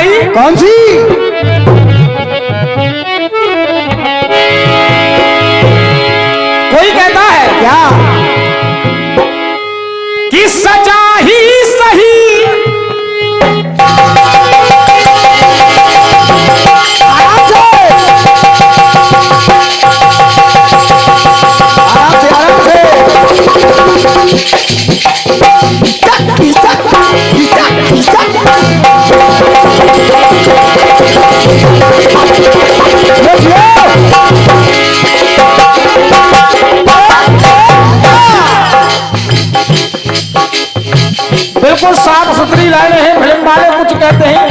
आई। कौन सी? कोई कहता है क्या? कि सजा ही सही आराम से आराम से बिल्कुल साफ सुथरी लाइनें हैं। फिल्म वाले कुछ कहते हैं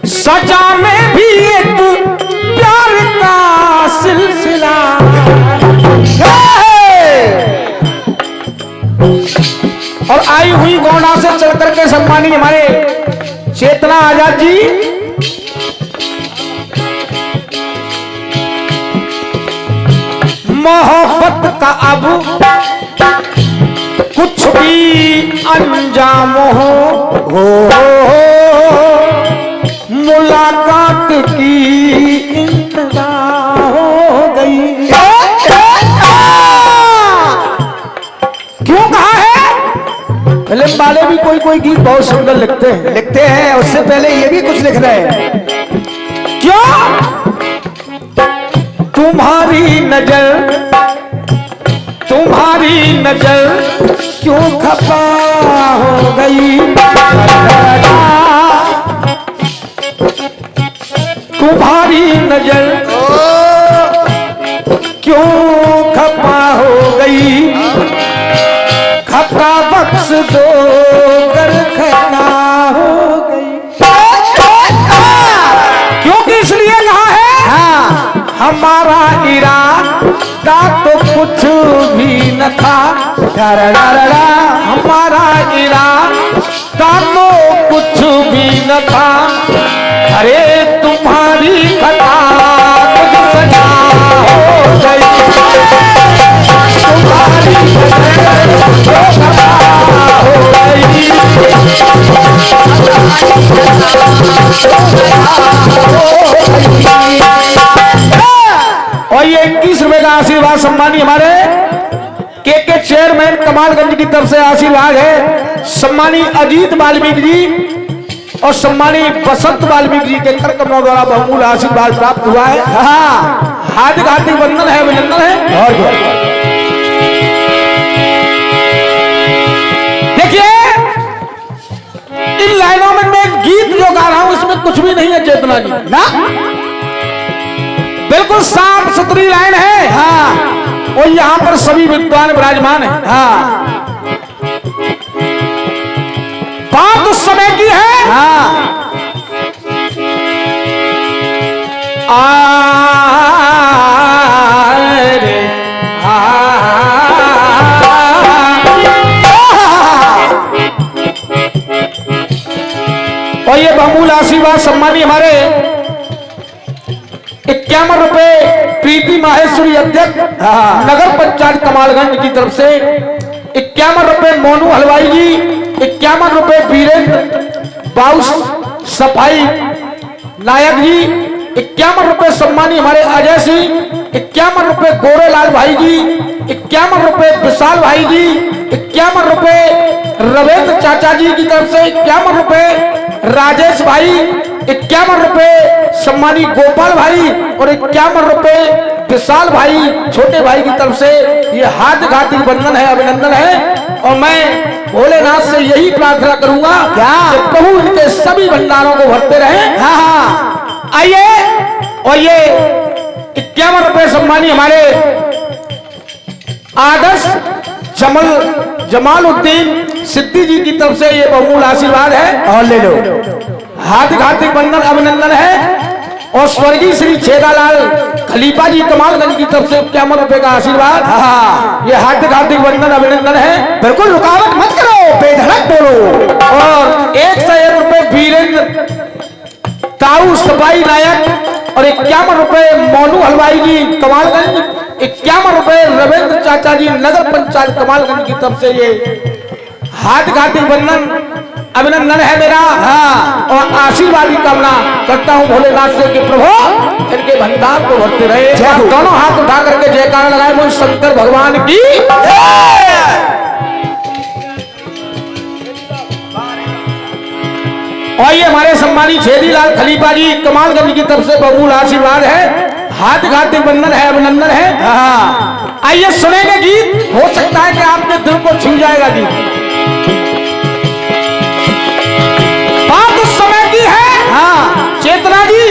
सजा में भी एक प्यार का सिलसिला। और आई हुई गौना से चल करके सम्मानी हमारे चेतना आजाद जी मोहब्बत का अब कुछ भी अंजाम हो मुलाकात की इंतजा हो गई। क्यों कहा है? फिल्म वाले भी कोई कोई गीत बहुत सुंदर लिखते हैं। उससे पहले ये भी कुछ लिख रहे हैं। क्यों? तुम्हारी नजर क्यों खफा हो गई। तुम्हारी नजर क्यों खफा हो गई। खफा बख्श दो कर खफा हो गई। क्योंकि इसलिए कहा है हाँ हमारा इरादा तो कुछ भी न था। हमारा इरादा तो कुछ भी न था। अरे तुम्हारी कथा कुछ सजा हो गई। तुम्हारी कथा हो गई। और ये 21 रुपए का आशीर्वाद सम्मानी हमारे के चेयरमैन कमालगंज की तरफ से आशीर्वाद है। सम्मानी अजीत वाल्मीकि जी और सम्मानी बसंत वाल्मीकि जी के कर कमलों द्वारा बहुमूल्य आशीर्वाद प्राप्त हुआ है। हाँ हार्दिक हार्दिक वंदन है, अभिनंदन है। और देखिए इन लाइनों में मैं गीत जो गा रहा हूं इसमें कुछ भी नहीं है चेतना जी ना। बिल्कुल साफ सुथरी लाइन है। हाँ और यहां पर सभी विद्वान विराजमान है। हाँ बात उस समय की है। हाँ और ये बहुमूल्य आशीर्वाद सम्मानी हमारे 51 रुपए प्रीति माहेश्वरी अध्यक्ष नगर पंचायत कमालगंज की तरफ से 51 रुपए मोनू हलवाई जी, 51 रुपए वीरेंद्र बाउस सफाई नायक जी, 51 रुपए सम्मानी हमारे अजय सिंह, 51 रुपए गोरेलाल भाई जी, 51 रुपए विशाल भाई जी, 51 रुपए रविंद्र चाचा जी की तरफ से, 51 रुपए राजेश भाई, 51 रुपए सम्मानी गोपाल भाई और 51 रुपए विशाल भाई छोटे भाई की तरफ से ये हार्दिक हार्दिक वंदन है, अभिनंदन है। और मैं भोलेनाथ से यही प्रार्थना करूंगा क्या कि प्रभु इनके सभी भंडारों को भरते रहे। हाँ हाँ आइए और ये 51 रुपए सम्मानी हमारे आदर्श जमालुद्दीन सिद्दी जी की तरफ से ये बहुमूल्य आशीर्वाद है और ले लो। हार्दिक हार्दिक वंदन अभिनंदन है। और स्वर्गीय श्री छेदालाल खलीफा जी कमालगंज की तरफ से 51 रुपए का आशीर्वाद। हाँ, ये हार्दिक हार्दिक वंदन अभिनंदन है। बिल्कुल रुकावट मत करो, बेधड़क बोलो। और 101 रुपए वीरेंद्र ताऊ सपाई नायक और 51 रुपए मोनू हलवाई जी कमालगंज, 51 रुपए रविंद्र चाचा जी नगर पंचायत कमालगंज की तरफ से ये हार्दिक हार्दिक वंदन अभिनंदन है मेरा। हाँ, और आशीर्वाद की कामना करता हूँ भोलेनाथ से कि प्रभु इनके भंडार को भरते रहे। दोनों हाथ उठा करके जयकार लगाए मुझे शंकर भगवान की। और ये हमारे सम्मानित छेदीलाल खलीफा जी कमालगंज की तरफ से बहुमूल्य आशीर्वाद है। हार्दिक हार्दिक वंदन है अभिनंदन है। हाँ, आइए सुनेंगे गीत, हो सकता है कि आपके दिल को छू जाएगा गीत। बात उस समय की है। हाँ, चेतना जी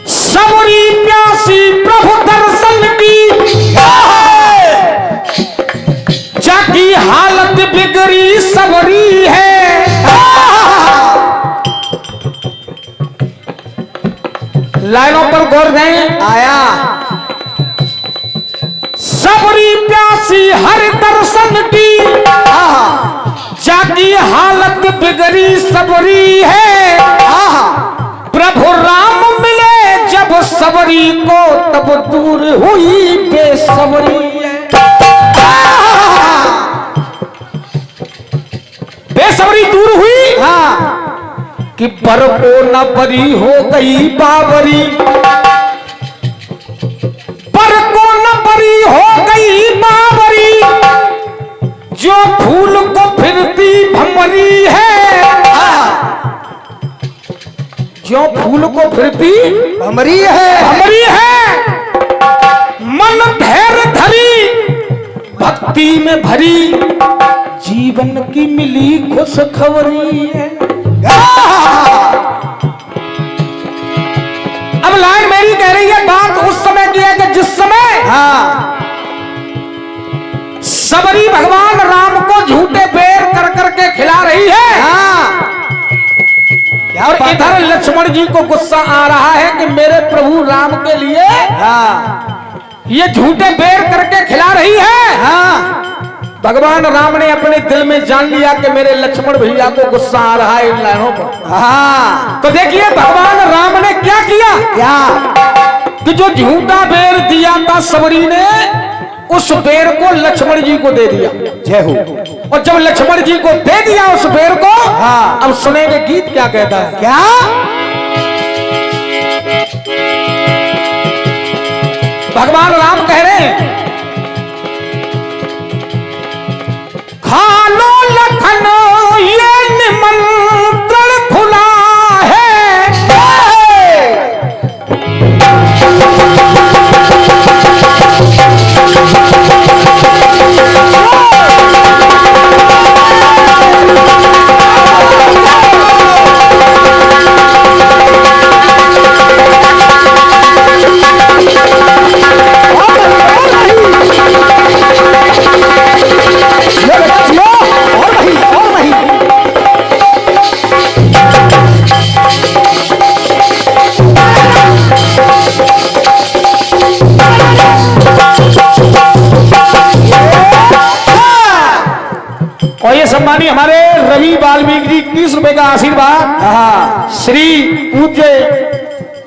सबरी प्यासी प्रभु दर्शन की जाकी हालत बिगड़ी सबरी है। लाइनों पर गौर दें। आया सबरी प्यासी हर दर्शन की जाकी हालत बिगड़ी सबरी है। प्रभु राम मिले जब सबरी को तब दूर हुई बेसबरी है। बेसबरी दूर हुई। हाँ, कि पर को न बरी हो गई बाबरी, पर को न बरी हो गई बाबरी, जो फूल को फिरती भंवरी है। जो फूल को फिरती भंवरी है, भंवरी है। मन धैर्य धरी भक्ति में भरी जीवन की मिली खुशखबरी है। अब लाइन मेरी कह रही है बात उस समय की है कि जिस समय हाँ, सबरी भगवान राम को झूठे बेर कर करके खिला रही है। हाँ, और इधर लक्ष्मण जी को गुस्सा आ रहा है कि मेरे प्रभु राम के लिए हाँ, ये झूठे बेर करके खिला रही है। हाँ, भगवान राम ने अपने दिल में जान लिया कि मेरे लक्ष्मण भैया को गुस्सा आ रहा है इन लाइनों पर। हाँ, तो देखिए भगवान राम ने क्या किया क्या कि जो झूठा बेर दिया था सबरी ने, उस बेर को लक्ष्मण जी को दे दिया। जय हो। और जब लक्ष्मण जी को दे दिया उस बेर को, हाँ, अब सुनेंगे गीत क्या कहता है। क्या भगवान राम कह रहे हैं खा लो लखन ये निमंत्रण खुला है। और ये सम्मानी हमारे रवि वाल्मीकि जी 30 रुपए का आशीर्वाद। हाँ, श्री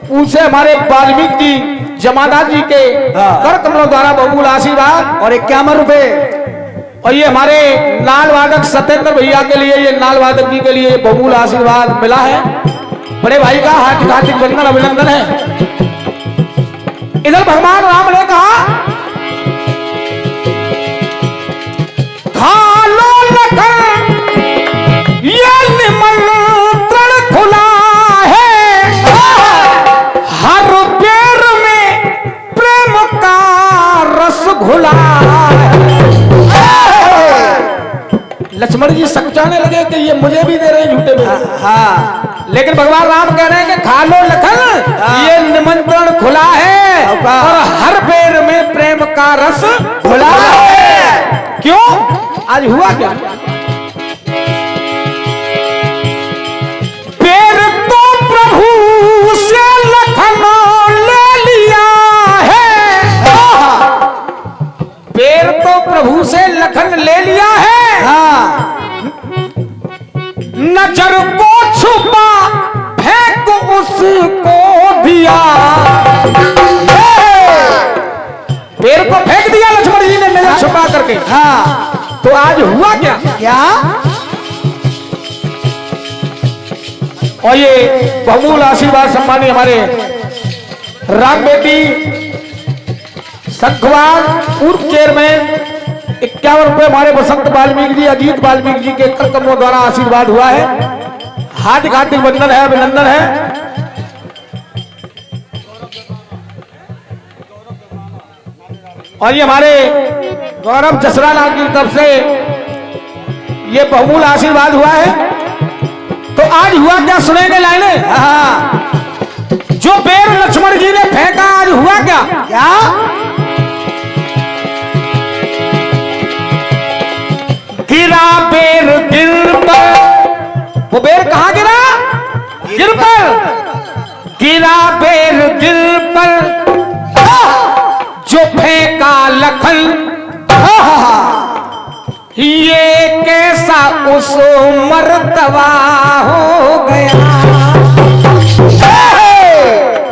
पूज्य हमारे वाल्मीकि जी जमादार जी के कर कमलों द्वारा बहुमूल्य आशीर्वाद। और 51 रुपए। और ये हमारे नाल वादक सत्येंद्र भैया के लिए, ये नाल वादक जी के लिए बहुमूल्य आशीर्वाद मिला है। बड़े भाई का हार्दिक हार्दिक वंदन अभिनंदन है। इधर भगवान राम ने कहा खा लो लखन ये निमंत्रण खुला है। हर पेड़ में प्रेम का रस घुला है। लक्ष्मण जी सकचाने लगे कि ये मुझे भी दे रहे हैं झूठे में। हाँ लेकिन भगवान राम कह रहे हैं कि खा लो लखन, ये निमंत्रण खुला है और हर बेर में प्रेम का रस खुला है। क्यों? आज हुआ क्या? बेर तो प्रभु से लखन ले लिया है, बेर तो प्रभु से लखन ले लिया है, हाँ नजर को छुपा फेंक उसको दिया, पेड़ को फेंक दिया लक्ष्मण जी ने नजर छुपा करके। हाँ तो आज हुआ क्या? क्या? और ये बहुमूल्य आशीर्वाद सम्मानी हमारे राम बेटी संखवार पूर्व चेयरमैन 51 रुपए हमारे बसंत वाल्मीकि जी, अजीत वाल्मीकि जी के कर्तव्यों द्वारा आशीर्वाद हुआ है। हार्दिक हार्दिक वंदन है, अभिनंदन है। और ये हमारे गौरव जसरा लाल की तरफ से ये बहुमूल्य आशीर्वाद हुआ है। तो आज हुआ क्या सुनेंगे लाइनें? हाँ जो बेर लक्ष्मण जी ने फेंका आज हुआ क्या? क्या? गिरा बेर गिर पर, वो बेर कहां गिरा? गिर पर गिरा बेर गिर पर, जो फेंका लखन ये कैसा उस मर्तबा हो गया।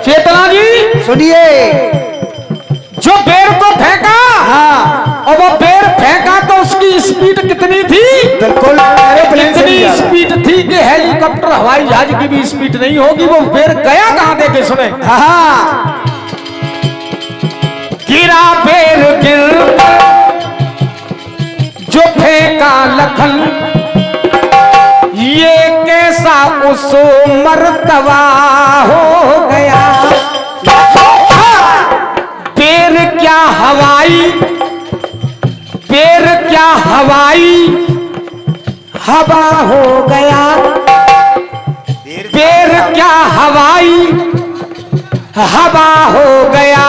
चेतना जी सुनिए। जो बेर को फेंका, हाँ और वो बेर फेंका तो उसकी स्पीड कितनी थी? बिल्कुल एरोप्लेन से भी कितनी ज्यादा। स्पीड थी कि हेलीकॉप्टर हवाई जहाज की भी स्पीड नहीं होगी। वो बेर गया कहां देखे सुने? हाँ गिरा बेर गिर पर, जो फेंका लखन ये कैसा उस मर्तबा हो गया। बेर क्या हवाई, बेर क्या हवाई हवा हो गया। बेर क्या हवाई हवा हो गया।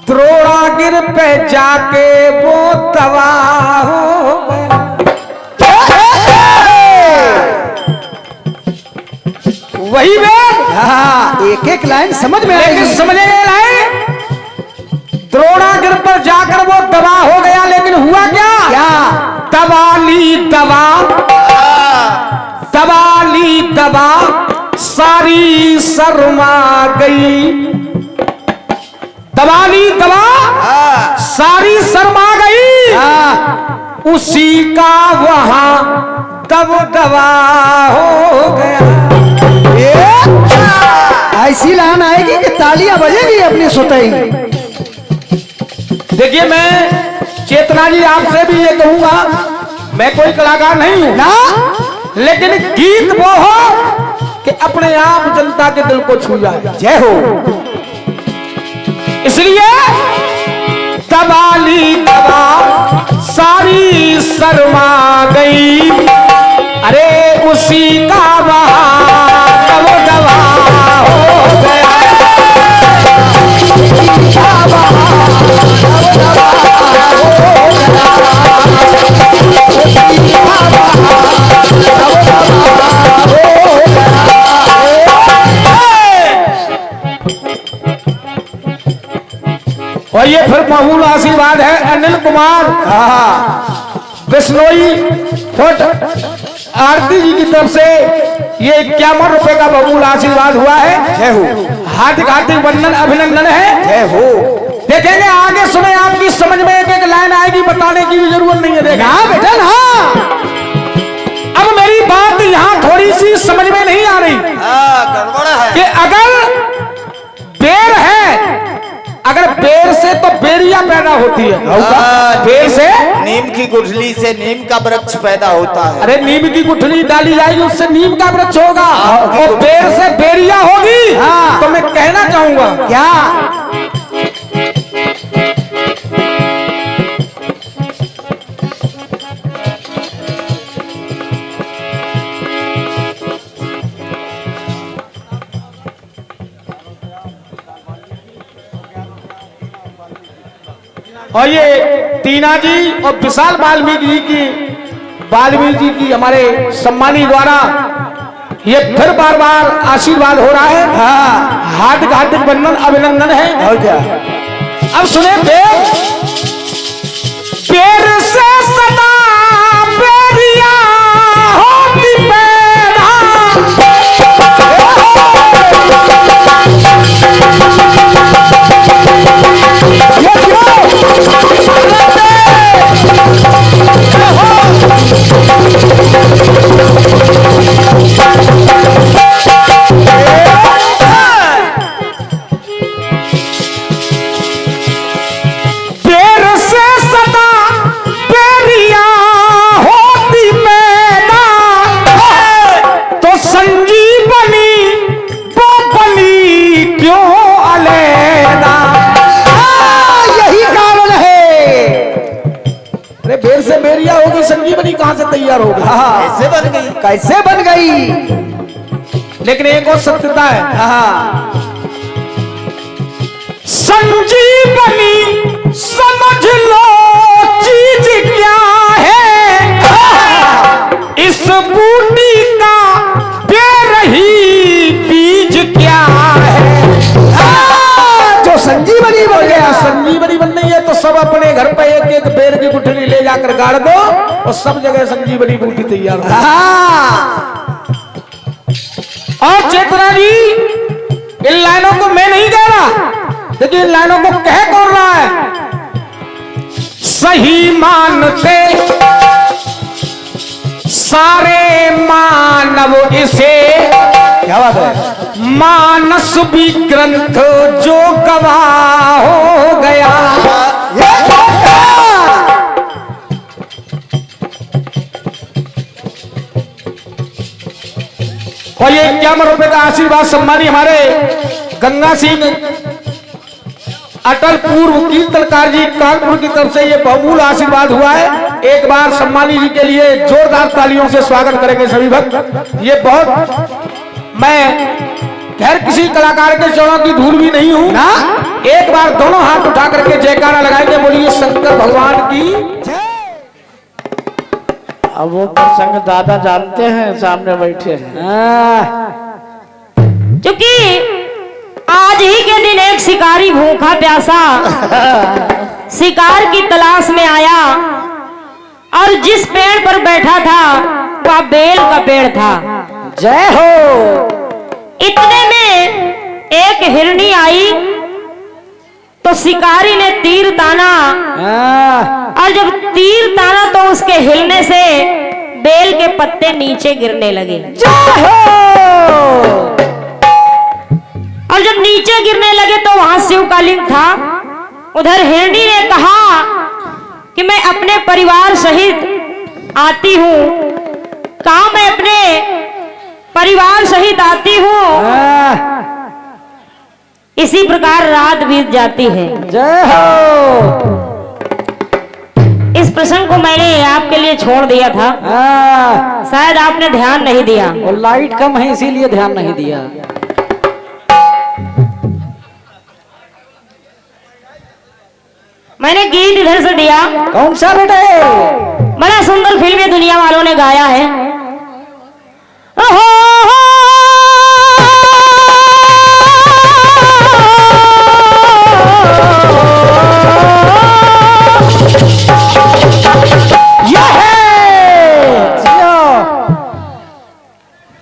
द्रोणागिर पे जाके वो तबाह हो गया। वही बेर, हाँ एक एक लाइन समझ में लेकिन आएगी। समझे लाए द्रोणागिर पर जाकर वो तबाह हो गया। लेकिन हुआ क्या? क्या? तबाली दबा, तबाली दबा सारी शर्मा गई। दबाली दबा सारी शर्मा गई। हाँ उसी का वहां तब दबा हो गया। ऐसी लाइन आएगी कि तालियां बजेगी अपनी सुतई। देखिए मैं चेतना जी आपसे भी ये कहूंगा, मैं कोई कलाकार नहीं हूं ना लेकिन गीत वो हो कि अपने आप जनता के दिल को छू जाए। जय हो। इसलिए तबाली दबा सारी शर्मा गई। अरे उसी का वहां तब दबा हो गया। उसी का वहां तब दबा हो गया। उसी का वहां तब दबा हो गया। और ये फिर बहुल आशीर्वाद है अनिल कुमार बिश्नोई फोर्ट आरती जी की तरफ से ये 51 रुपए का बहुल आशीर्वाद हुआ है। जय हो। हार्दिक हार्दिक वंदन अभिनंदन है। जय हो। देखेंगे आगे सुने आपकी समझ में एक एक लाइन आएगी, बताने की भी जरूरत नहीं है। देखना ना बेटा ना। अब मेरी बात यहाँ थोड़ी सी समझ में नहीं आ रही गड़बड़ है कि अगर बेर है, अगर बेर से तो बेरिया पैदा होती है। बेर से नीम की गुठली से नीम का वृक्ष पैदा होता है। अरे नीम की गुठली डाली जाएगी उससे नीम का वृक्ष होगा और बेर से बेरिया होगी। हाँ। तो मैं कहना चाहूंगा क्या? और ये टीना जी और विशाल वाल्मीकि जी की हमारे सम्मानी द्वारा ये फिर बार बार आशीर्वाद हो रहा है। हाँ हार्दिक हार्दिक वंदन अभिनंदन है। और क्या? अब सुने पेड़ से सदा बेरिया होती पैदा संजीवनी कहां से तैयार होगी? कैसे बन गई? कैसे बन गई? लेकिन एक और सत्यता है। संजीवनी समझ लो चीज क्या है, इस बूटी का बेरही बीज क्या है। जो संजीवनी बन गया। संजीवनी बन रही है तो सब अपने घर पे एक एक बेर की गुठली ले जाकर गाड़ दो और सब जगह संजीवनी बूटी तैयार हो। और चेतना जी इन लाइनों को मैं नहीं कह रहा, लेकिन इन लाइनों को कह कौन रहा है? सही मानते सारे मानव इसे, क्या बात है? मानस भी ग्रंथ जो गवाह हो गया। और ये 51 रुपए का आशीर्वाद सम्मानी हमारे गंगा सिंह अटल पूर्व कीर्तनकार जी कानपुर की तरफ से ये बहुमूल्य आशीर्वाद हुआ है। एक बार सम्मानी जी के लिए जोरदार तालियों से स्वागत करेंगे सभी भक्त। ये बहुत, मैं खैर किसी कलाकार के चरणों की धूल भी नहीं हूं ना। एक बार दोनों हाथ उठा करके जयकारा लगाएंगे, बोलिए शंकर भगवान की। अब वो प्रसंग दादा जानते हैं, सामने बैठे हैं। क्योंकि आज ही के दिन एक शिकारी भूखा प्यासा शिकार की तलाश में आया और जिस पेड़ पर बैठा था वह बेल का पेड़ था। जय हो। इतने में एक हिरनी आई तो शिकारी ने तीर ताना और जब तीर ताना तो उसके हिलने से बेल के पत्ते नीचे गिरने लगे। और जब नीचे गिरने लगे तो वहां शिवकालीन था। उधर हिरनी ने कहा कि मैं अपने परिवार सहित आती हूँ, कहा मैं अपने परिवार सहित आती हूँ। इसी प्रकार रात बीत जाती है। जय हो। इस प्रसंग को मैंने आपके लिए छोड़ दिया था, शायद आपने ध्यान नहीं दिया। और लाइट कम है इसीलिए ध्यान नहीं दिया। मैंने गीत इधर से दिया। कौन सा बेटे? बड़ा सुंदर फिल्मी दुनिया वालों ने गाया है।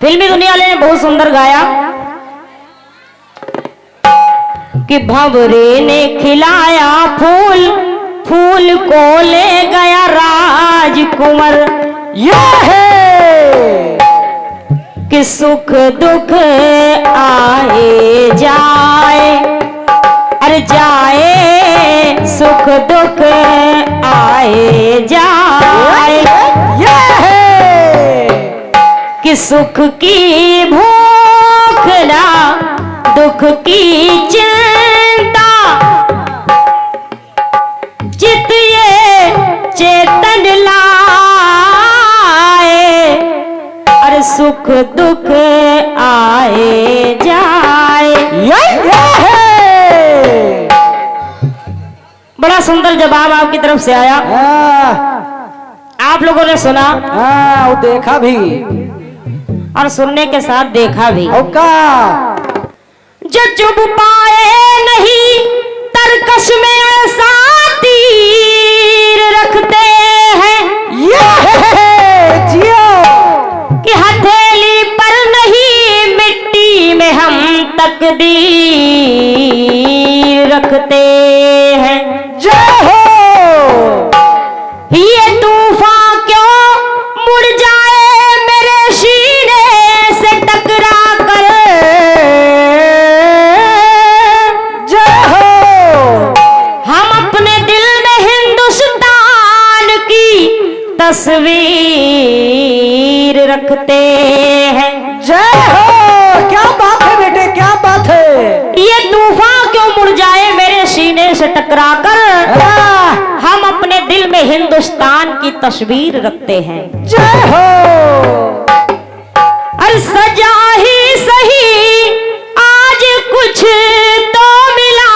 फिल्मी दुनिया वाले ने बहुत सुंदर गाया कि भंवरे ने खिलाया फूल, फूल को ले गया राजकुमार। यह है कि सुख दुख आए जाए, अरे जाए सुख दुख आए जाए। यह है कि सुख की भूख ना दुख की चिंता, चित ये चेतन लाए, अरे सुख दुख आए जाए। बड़ा सुंदर जवाब आपकी तरफ से आया। आप लोगों ने सुना वो देखा भी और सुनने के साथ देखा भी। का जो चुभ पाए नहीं तरकश में ऐसा तीर रखते हैं जियो कि हथेली पर नहीं मिट्टी में हम तकदीर रखते हैं। जय हो ये तूफान क्यों मुड़ जाए मेरे सीने से टकरा कर। जय हो हम अपने दिल में हिंदुस्तान की तस्वीर रखते हैं। जय हो क्या बात है बेटे, क्या बात है। ये तूफान क्यों मुड़ जाए मेरे सीने से टकरा कर। हम अपने दिल में हिंदुस्तान की तस्वीर रखते हैं। जय हो और सजा ही सही आज कुछ तो मिला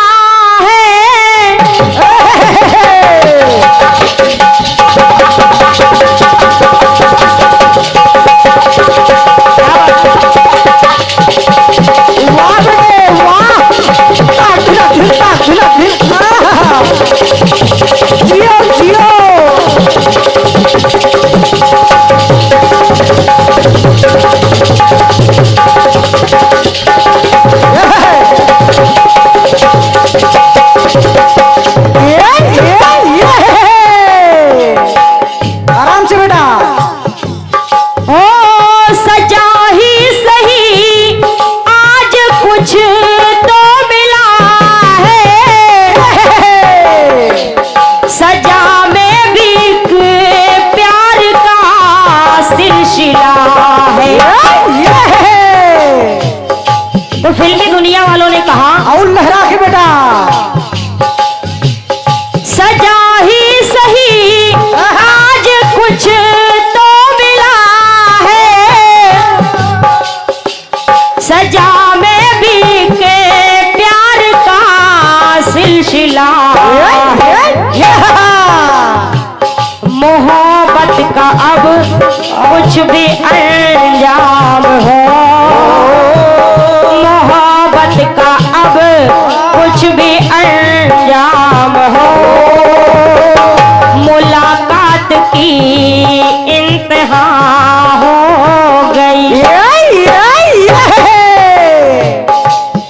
है। वाह बेटे वाह, जियो जियो आराम से बेटा। ओ सजा ही सही आज कुछ तो मिला है। सजा में भी एक प्यार का सिलसिला है। तो फिल्मी दुनिया वालों ने कहा और लहरा के बेटा। सजा ही सही आज कुछ तो मिला है। सजा में भी के प्यार का सिलसिला है। मोहब्बत का अब कुछ भी अंजाम हो। मोहब्बत का अब कुछ भी अंजाम हो। मुलाकात की इंतहा हो गई।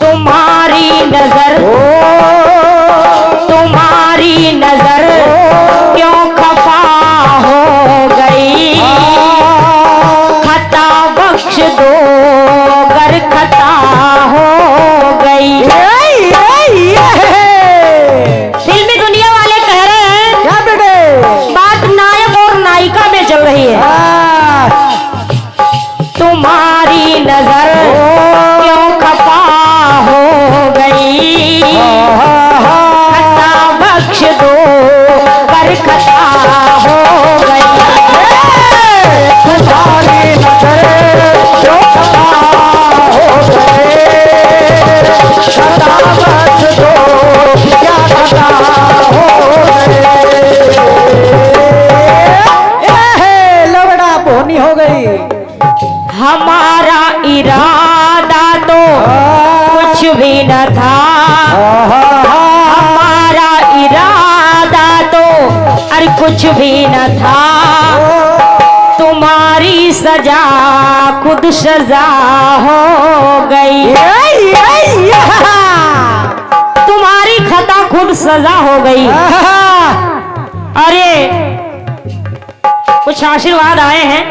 तुम्हारी नजर तुम्हारी नजर क्यों खफा हो गई। खता बख्श दो गर खता हो गई। फिल्मी दुनिया वाले कह रहे हैं क्या बेटे, बात नायक और नायिका में चल रही है। तुम्हारी नजर क्यों खफा हो गई। खता बख्श दो कर खता हो गई। तुम्हारी नजर क्यों खफा हो गए। खता बख्श दो क्या खता हो गए। लो बेटा बोनी हो गई। हमारा इरादा तो कुछ भी न था। हमारा इरादा तो अरे कुछ भी न था। तुम्हारी सजा खुद सजा हो गई। तुम्हारी खता खुद सजा हो गई। अरे कुछ आशीर्वाद आए हैं।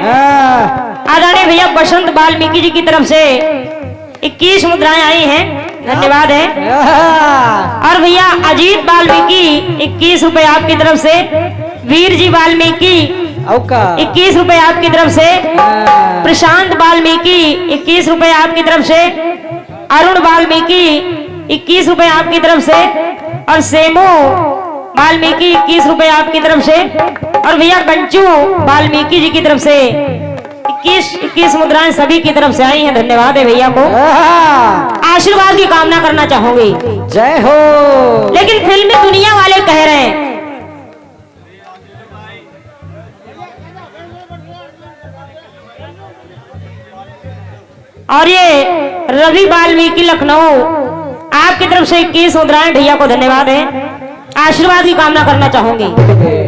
आदरणीय भैया बसंत वाल्मीकि जी की तरफ से 21 मुद्राएं आई हैं, धन्यवाद है। और भैया अजीत वाल्मीकि 21 रुपए आपकी तरफ से। वीर जी वाल्मीकि 21 रुपए आपकी तरफ से। प्रशांत वाल्मीकि 21 रुपए आपकी तरफ से। अरुण वाल्मीकि 21 रुपए आपकी तरफ से। और सेमू वाल्मीकि 21 रुपए आपकी तरफ से। और भैया कंचू वाल्मीकि जी की तरफ से 21 मुद्राएं सभी की तरफ से आई हैं। धन्यवाद है भैया को। आशीर्वाद की कामना करना चाहूंगी। जय हो। लेकिन फिल्मी दुनिया वाले कह रहे हैं और ये रवि वाल्मीकि लखनऊ आपकी तरफ से 21 मुद्राएं भैया को धन्यवाद है। आशीर्वाद की कामना करना चाहूंगी।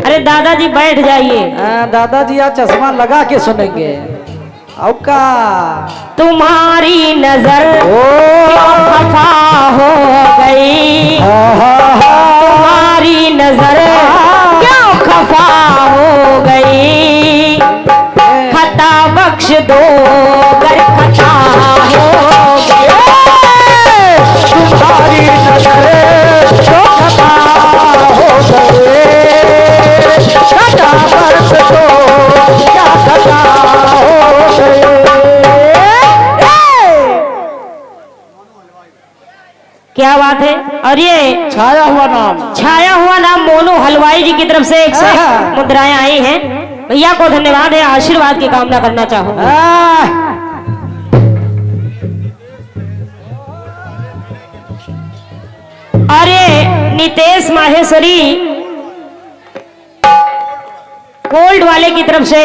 अरे दादाजी बैठ जाइए। दादाजी आज चश्मा लगा के सुनेंगे। औका तुम्हारी नजर क्यों खफा हो गई, तुम्हारी नजर क्यों खफा हो गई, खता बख्श दो गर खता हो गई, तुम्हारी नजर क्यों खफा हो गए, खता बख्श दो क्या खता हो गए। क्या बात है। और ये छाया हुआ नाम मोनू हलवाई जी की तरफ से 100 मुद्राएं आई हैं। भैया को धन्यवाद है। आशीर्वाद की कामना करना चाहूंगा। और ये नितेश माहेश्वरी गोल्ड वाले की तरफ से,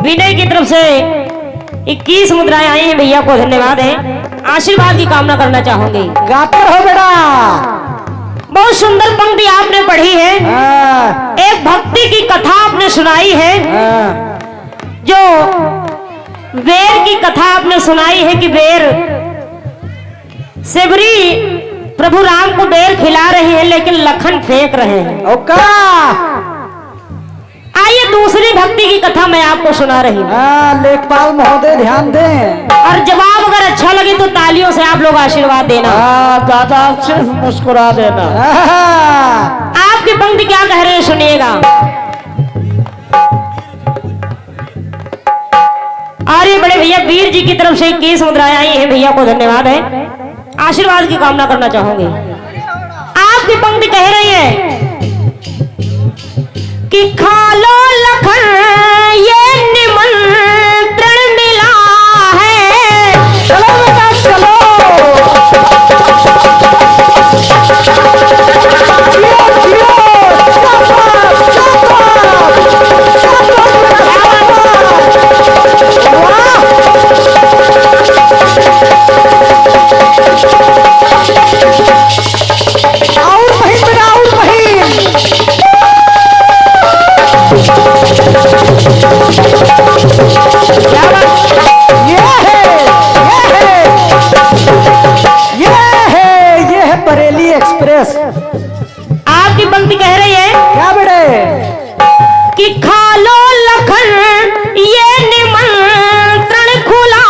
विनय की तरफ से 21 मुद्राएं आई हैं। भैया को धन्यवाद है। आशीर्वाद की कामना करना चाहूंगी। गाते हो बेटा। बहुत सुंदर पंक्ति आपने पढ़ी है। एक भक्ति की कथा आपने सुनाई है। जो बेर की कथा आपने सुनाई है कि बेर सेवरी प्रभु राम को बेर खिला रहे हैं लेकिन लखन फेंक रहे हैं। औका आइए दूसरी भक्ति की कथा मैं आपको सुना रही हूँ। लेखपाल महोदय ध्यान दें। और जवाब अगर अच्छा लगे तो तालियों से आप लोग आशीर्वाद देना। दादा आप सिर्फ मुस्कुरा देना। आपकी पंक्ति क्या कह रहे हैं सुनिएगा। अरे बड़े भैया वीर जी की तरफ से 21 मुद्राएं आई हैं। भैया को धन्यवाद है। आशीर्वाद की कामना करना चाहूंगी। आपकी पंक्ति कह रही है कि खा लो लखन ये निमंत्रण मिला है। चलो बेटा चलो। आपकी पंक्ति कह रही है क्या बेटे कि खा लो लखन ये निमंत्रण खुला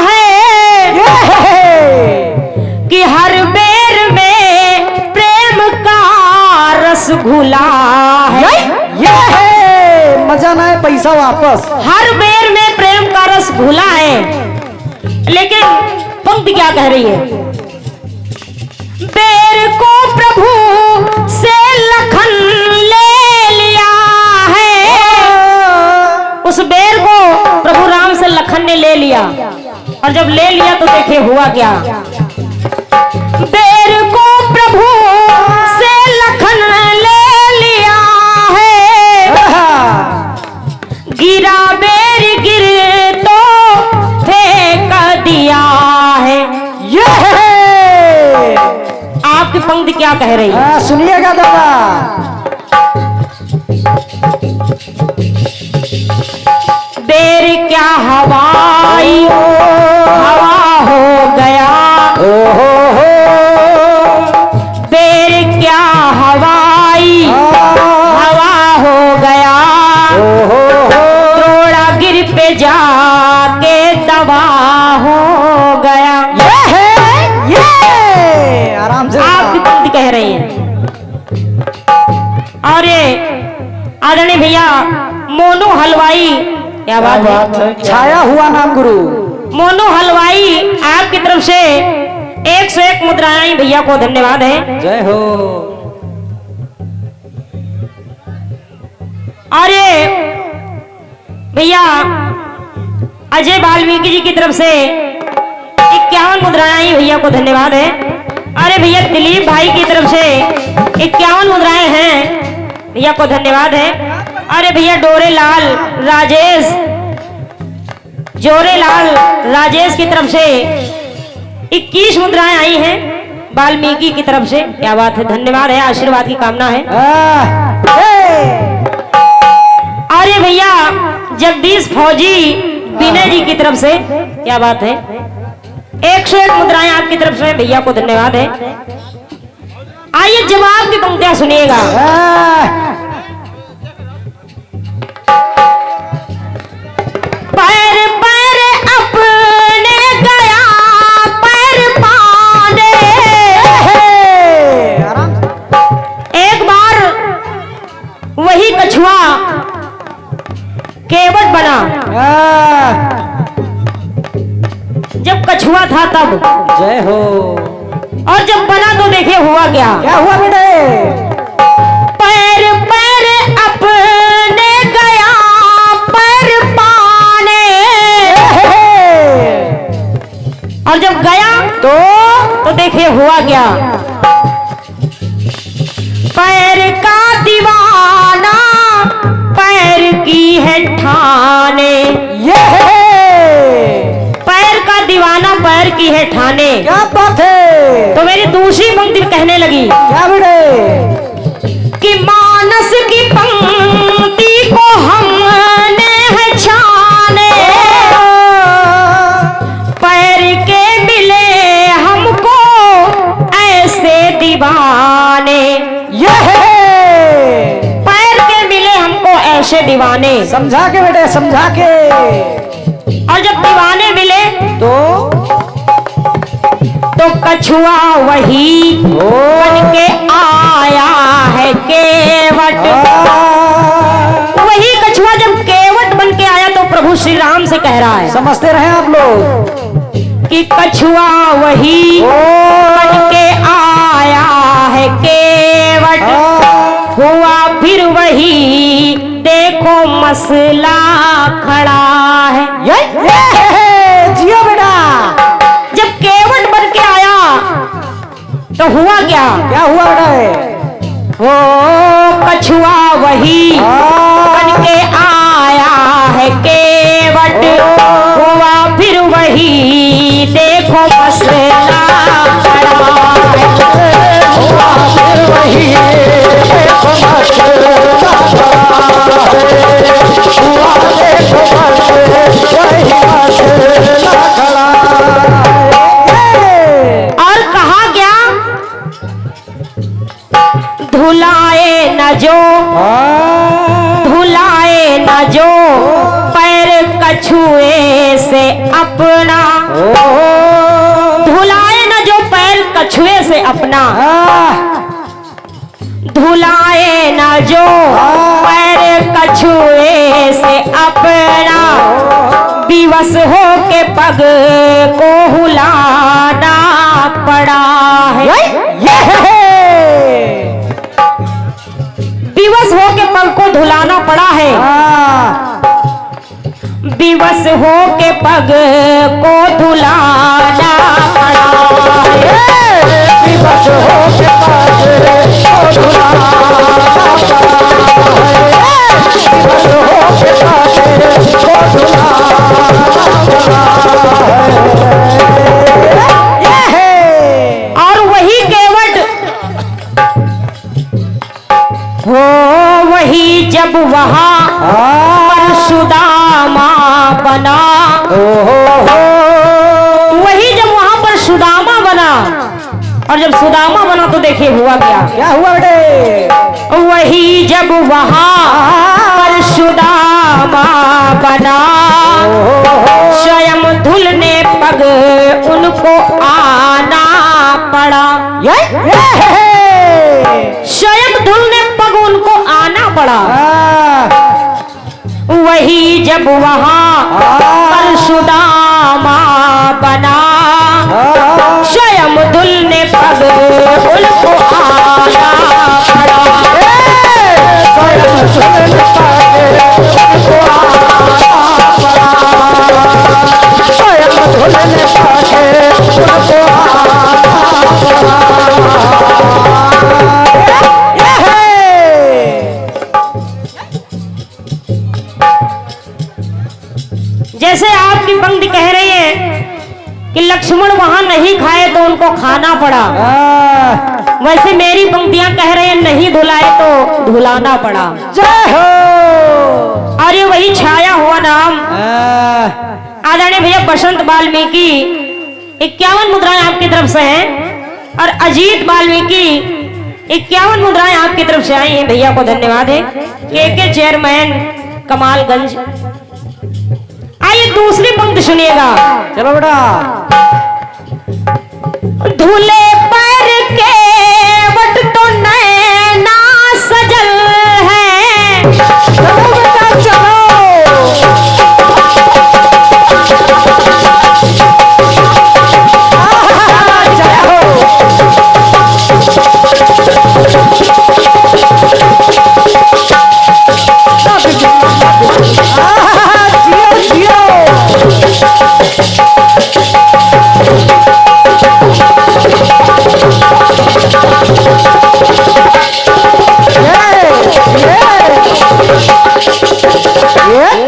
है कि हर बेर में प्रेम का रस घुला है। ये है मजा ना है पैसा वापस। हर बेर में प्रेम का रस घुला है। लेकिन पंक्ति क्या कह रही है। बेर को प्रभु से लखन ले लिया है। उस बेर को प्रभु राम से लखन ने ले लिया। और जब ले लिया तो देखिए हुआ क्या। बेर को प्रभु से लखन ले लिया है। गिरा बेर गिर तो फेंक दिया है। ये है आपकी पंक्ति क्या कह रही है। सुनिएगा दादा। बेर क्या हवाई हवा हो गया। बेर क्या हवाई हवा हो गया। थोड़ा गिर पे जाके दबा हो गया। आराम से आपकी पंक्ति कह रही है। और ये आदरणीय भैया मोनू हलवाई, क्या बात है। छाया हुआ नाम गुरु मोनू हलवाई आपकी तरफ से 101 मुद्राएं। भैया को धन्यवाद है। जय हो। और ये भैया अजय वाल्मीकि जी की तरफ से 51 मुद्राएं आई, भैया को धन्यवाद है। अरे भैया दिलीप भाई की तरफ से 51 मुद्राएं हैं, भैया को धन्यवाद है। अरे भैया जोरेलाल राजेश की तरफ से 21 मुद्राएं आई हैं वाल्मीकि की तरफ से। क्या बात है, धन्यवाद है, आशीर्वाद की कामना है। अरे भैया जगदीश फौजी विनय जी की तरफ से, क्या बात है, 101 मुद्राएं आपकी तरफ से, भैया को धन्यवाद है। आइए जवाब की पंक्तियां सुनिएगा। पैर पैर अपने गया पैर पाने, एक बार वही कछुआ केवट बना। जब कछुआ था तब, जय हो। और जब बना तो देखे हुआ क्या हुआ बेटे? पैर पैर अपने गया पैर पाने, और जब गया तो देखे हुआ क्या? पैर का दीवाना पैर की है ठाने, पैर का दीवाना पैर की है ठाने। क्या बात है? तो मेरी दूसरी पंक्ति कहने लगी, क्या बेटे? कि मानस की पंक्ति को हमने है छाने, पैर के मिले हमको ऐसे दीवाने, पैर के मिले हमको ऐसे दीवाने। समझा के बेटे, समझा के। और जब दीवाने मिले तो कछुआ वही बन के आया है केवट। वही कछुआ जब केवट बन के आया तो प्रभु श्री राम से कह रहा है, समझते रहे आप लोग, कि कछुआ वही बन के आया है केवट, हुआ फिर वही देखो मसला खड़ा है। जियो बेटा। जब केवट बन के आया तो हुआ क्या? क्या हुआ बेटा? वो कछुआ वही बन के आया है केवट, हुआ फिर वही देखो मसला खड़ा है। हुआ फिर वही देखो मसला और कहा क्या? धुलाए न जो पैर कछुए से अपना, धुलाए न जो पैर कछुए से अपना, धुलाए न जो पैर कछुए से अपना, विवश हो के पग को हुलाना पड़ा है। विवश हो के पग को धुलाना पड़ा है, विवश हो के पग को धुलाना पड़ा है, विवश हो के पग को धुलाना पड़ा है, विवश हो के पग को धुलाना पड़ा है। और वही केवट हो, वही जब वहां पर सुदामा बना, वही जब वहां पर सुदामा बना, और जब सुदामा बना तो देखिए हुआ क्या हुआ बेटे? वही जब वहां पर सुदामा बना, स्वयं धुलने पग उनको आना पड़ा। स्वयं धुलने पग उनको आना पड़ा। वही जब वहां पर सुदामा बना, स्वयं धुलने पग उनको आना पड़ा। स्वयं झूलने पाके उनको आना पड़ा। स्वयं झूलने पाके उनको आना पड़ा। जैसे आपकी पंक्ति कह रही है कि लक्ष्मण वहां नहीं खाए तो उनको खाना पड़ा, वैसे मेरी पंक्तियां कह रहे हैं नहीं धुलाए तो धुलाना पड़ा। जय हो। और ये वही छाया हुआ नाम आदरणीय भैया बसंत वाल्मीकि 51 मुद्राएं आपकी तरफ से हैं और अजीत वाल्मीकि 51 मुद्राएं आपकी तरफ से आई हैं। भैया को धन्यवाद है। के चेयरमैन कमालगंज। आइए दूसरी पंक्ति सुनिएगा। चलो बेटा। धुले पैर के वट तो नैना सजल है। चलो बेटा चलो। जय हो। जियो जियो।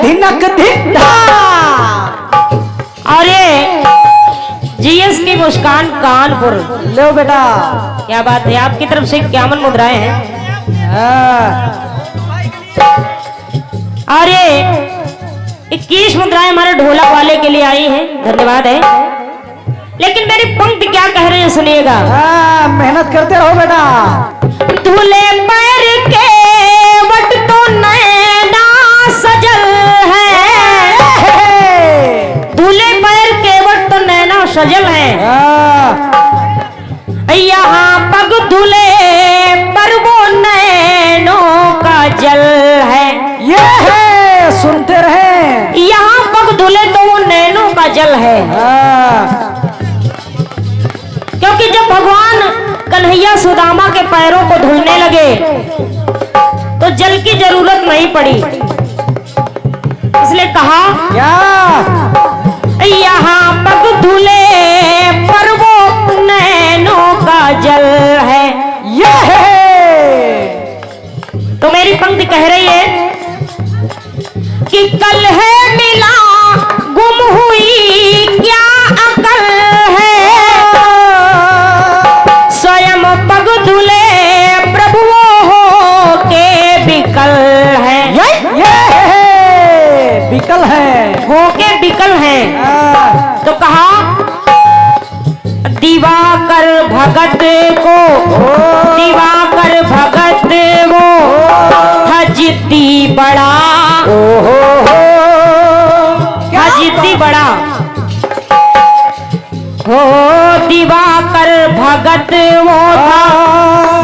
धिनक धिन्धा। अरे जीएस की मुस्कान कानपुर। लो बेटा। क्या बात है, आपकी तरफ से 51 मुद्राएं हैं। अरे 21 मुद्राएं हमारे ढोलक वाले के लिए आई हैं, धन्यवाद है। लेकिन मेरी पंक्ति क्या कह रही है सुनिएगा। मेहनत करते रहो बेटा। धुले पैर के वट तो नैना सजल है। धुले पैर के वट तो नैना सजल है। यहाँ पग धुले पर वो नैनों का जल है। ये है सुनते रहे। यहाँ पग धुले तो वो नैनों का जल है। क्योंकि जब भगवान कन्हैया सुदामा के पैरों को धुलने लगे तो जल की जरूरत नहीं पड़ी, इसलिए कहा क्या यहाँ पग धुले पर वो नैनों का जल है। ये है। तो मेरी पंक्ति कह रही है कि कल है मिला गुम हुई क्या अकल है। स्वयं पग धुले प्रभु हो के बिकल है। ये विकल है। हो के बिकल है। तो कहा दिवाकर भगत को, दिवाकर भगत वो था जिद्दी बड़ा। था जिद्दी बड़ा। हो दिवाकर भगत वो था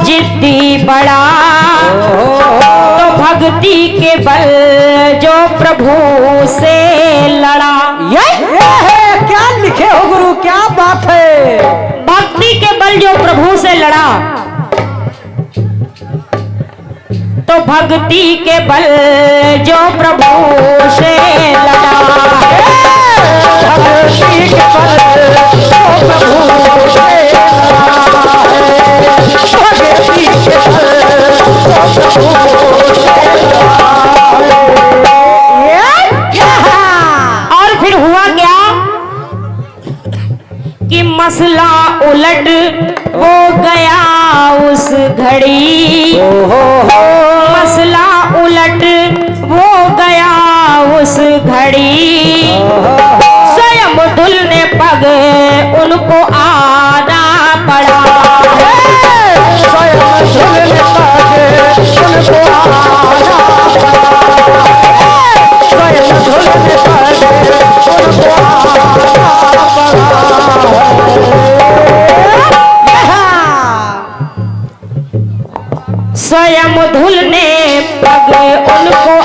जिद्दी बड़ा। तो भक्ति के बल जो प्रभु से लड़ा। ये है। क्या लिखे हो गुरु, क्या बात है। भक्ति के बल जो प्रभु से लड़ा। तो भक्ति के बल जो प्रभु से लड़ा। भक्ति के बल जो प्रभु से लड़ा। भक्ति के बल जो प्रभु से लड़ा। और फिर हुआ क्या कि मसला उलट हो गया उस घड़ी। मसला उलट हो गया उस घड़ी। स्वयं धुलने पग उनको आना पड़ा। स्वयं झूलने पाके उनको आना पड़ा। स्वयं झूलने पाके उनको आना पड़ा। स्वयं धुलने पग उनको